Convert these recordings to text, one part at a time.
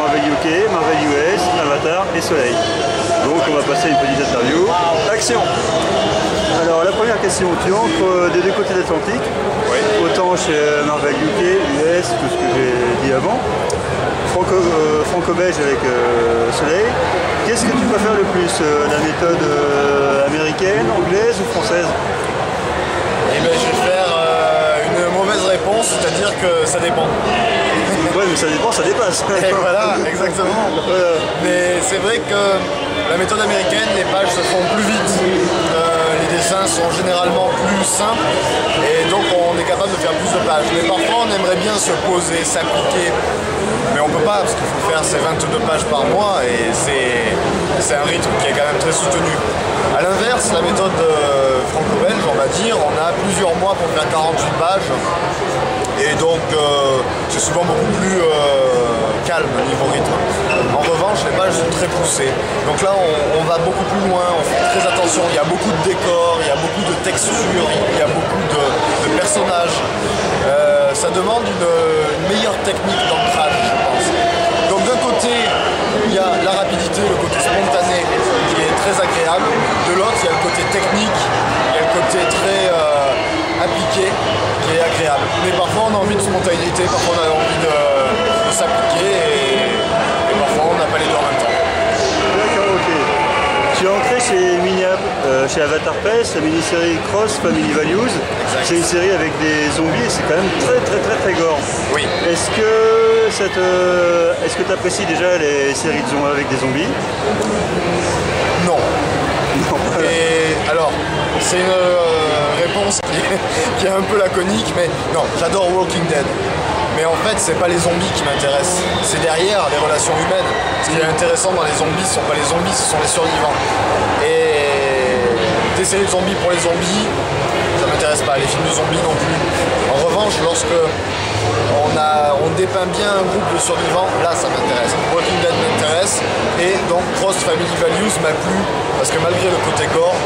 Marvel UK, Marvel US, Avatar et Soleil. Donc on va passer à une petite interview. Action! Alors la première question, tu entres des deux côtés de l'Atlantique, oui. Autant chez Marvel UK, US, tout ce que j'ai dit avant, franco-belge avec Soleil. Qu'est-ce que tu préfères le plus, la méthode américaine, anglaise ou française? Eh bien, je vais faire une mauvaise réponse, c'est-à-dire que ça dépend. Ouais, mais ça dépend, ça dépasse. Et voilà, exactement. Mais c'est vrai que la méthode américaine, les pages se font plus vite. Les dessins sont généralement plus simples et donc on est capable de faire plus de pages. Mais parfois on aimerait bien se poser, s'appliquer, mais on peut pas parce qu'il faut faire ces 22 pages par mois et c'est un rythme qui est quand même très soutenu. A l'inverse, la méthode franco-belge, on va dire, on a plusieurs mois pour faire 48 pages et donc c'est souvent beaucoup plus calme niveau rythme. En revanche, les pages sont très poussées. Donc là, on va beaucoup plus loin, on fait très attention. Il y a beaucoup de décors, il y a beaucoup de textures, il y a beaucoup de personnages. Ça demande une meilleure technique d'ancrage, je pense. Donc d'un côté, il y a la rapidité, le côté spontané qui est très agréable. De l'autre, il y a le côté technique, il y a le côté très appliqué qui est agréable. Mais parfois, on a envie de spontanéité, parfois on a envie de s'appliquer et parfois on n'a pas les deux en même temps. D'accord, ok. Tu es entré chez Miniap, chez Avatar Press, la mini-série Cross Family Values. C'est une série avec des zombies et c'est quand même très gore. Oui. Est-ce que tu apprécies déjà les séries de zombies avec des zombies? Non. Et alors, c'est une réponse qui est un peu laconique, mais non, j'adore Walking Dead. Mais en fait, c'est pas les zombies qui m'intéressent, c'est derrière les relations humaines. Ce qui est intéressant dans les zombies, ce sont pas les zombies, ce sont les survivants. Et des séries de zombies pour les zombies, ça m'intéresse pas, les films de zombies non plus. En revanche, lorsque on dépeint bien un groupe de survivants, là ça m'intéresse. Walking Dead m'intéresse et donc Cross Family Values m'a plu parce que malgré le côté gore,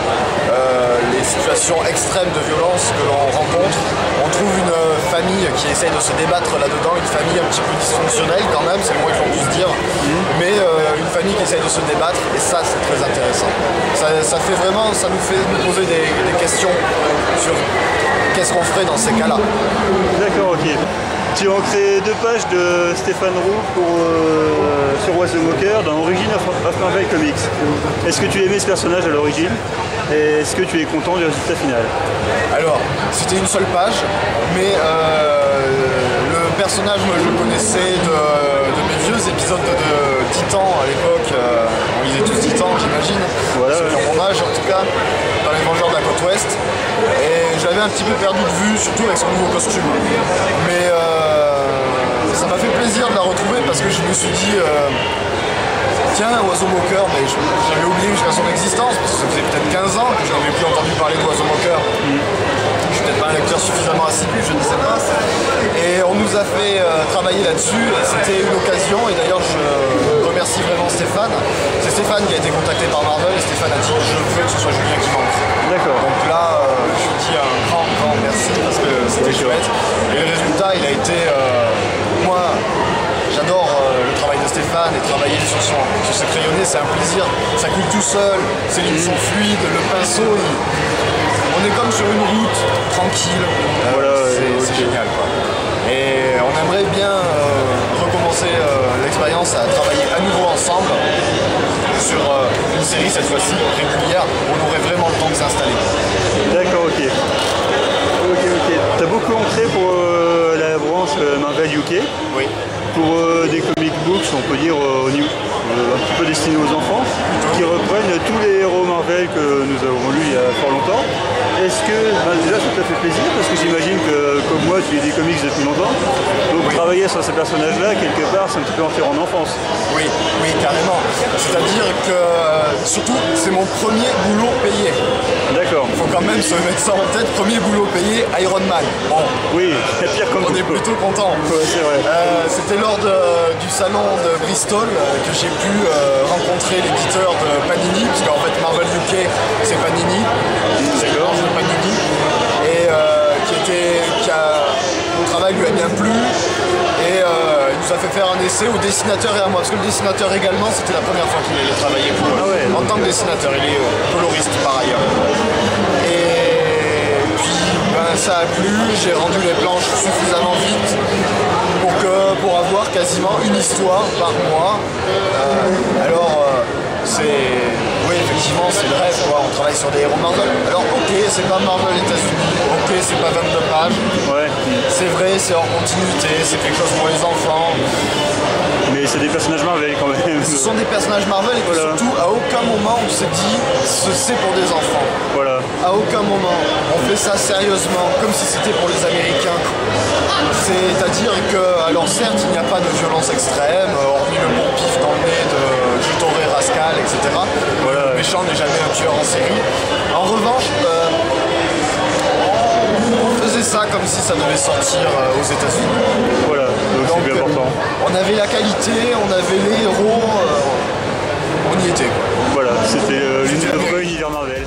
les situations extrêmes de violence que l'on rencontre, on trouve une famille qui essaye de se débattre là-dedans, une famille un petit peu dysfonctionnelle quand même, c'est le moins que l'on puisse dire, mais une famille qui essaye de se débattre et ça c'est très intéressant. Ça fait vraiment, ça nous fait nous poser des questions sur qu'est-ce qu'on ferait dans ces cas-là. D'accord, ok. Tu as créé 2 pages de Stéphane Roux sur Was the Walker dans Origin of Marvel Comics. Est-ce que tu aimais ce personnage à l'origine et est-ce que tu es content du résultat final? Alors, c'était une seule page, mais le personnage, moi je le connaissais de mes vieux épisodes de Titan à l'époque. On lisait tous Titan, j'imagine. Voilà, ceux qui ont mon âge en tout cas, dans les Vengeurs de la côte ouest. Et je l'avais un petit peu perdu de vue, surtout avec son nouveau costume. Mais ça m'a fait plaisir de la retrouver parce que je me suis dit tiens, Oiseau Moqueur, mais j'avais oublié jusqu'à son existence parce que ça faisait peut-être 15 ans que je n'avais plus entendu parler d'Oiseau Moqueur. Je suis peut-être pas un lecteur suffisamment assidu, je ne sais pas. Et on nous a fait travailler là-dessus et c'était une occasion. Et d'ailleurs, je remercie vraiment Stéphane. C'est Stéphane qui a été contacté par Marvel et Stéphane a dit je veux que ce soit Julien qui manque. D'accord. Donc là, je lui dis un grand merci parce que c'était chouette. Et le résultat, il a été, moi, j'adore le travail de Stéphane et travailler sur ses crayonnés, c'est un plaisir. Ça coule tout seul, ses lignes sont fluides, le pinceau, on est comme sur une route tranquille. Voilà, c'est génial, quoi. Et on aimerait bien recommencer l'expérience à travailler à nouveau ensemble sur une série cette fois-ci régulière où on aurait vraiment le temps de s'installer. D'accord, ok. T'as beaucoup entré pour la branche Marvel UK. Oui. Pour des comic books, on peut dire un petit peu destinés aux enfants, qui reprennent tous les héros Marvel que nous avons lus il y a fort longtemps. Est-ce que, déjà ça te fait plaisir, parce que j'imagine que comme moi tu lis des comics depuis longtemps, donc travailler sur ces personnages-là, quelque part, c'est un petit peu en faire en enfance. Oui, carrément. C'est-à-dire que, surtout, c'est mon premier boulot payé. D'accord. Il faut quand même se mettre ça en tête, premier boulot payé, Iron Man. Bon. Oui, c'est pire comme on est plutôt content. Ouais, c'est vrai. C'était lors du salon de Bristol que j'ai pu rencontrer l'éditeur de Panini, parce qu'en fait Marvel UK c'est Panini, c'est l'ange de Panini, et mon travail lui a bien plu, et il nous a fait faire un essai au dessinateur et à moi, parce que le dessinateur également, c'était la première fois qu'il allait travailler pour eux. Ah ouais. En tant que dessinateur, il est coloriste par ailleurs. Et puis ben, ça a plu, j'ai rendu les planches suffisamment vite pour avoir quasiment une histoire par mois. Oui, effectivement, c'est le rêve, quoi. On travaille sur des héros Marvel. Alors, ok, c'est pas Marvel États-Unis, ok, c'est pas 22 pages. Ouais. C'est vrai, c'est hors continuité, c'est quelque chose pour les enfants. Mais c'est des personnages Marvel quand même. Ce sont des personnages Marvel et Voilà. surtout, à aucun moment on s'est dit c'est pour des enfants. Voilà. À aucun moment. On fait ça sérieusement, comme si c'était pour les Américains. C'est-à-dire que, alors certes, il n'y a pas de violence extrême, hormis le bon pif dans le nez de Jutoré Rascal, etc. Voilà. Le méchant n'est jamais un tueur en série. En revanche, on faisait ça comme si ça devait sortir aux États-Unis. Voilà, donc c'est bien important. On avait la qualité, on avait les héros, on y était. Voilà, c'était l'univers Marvel.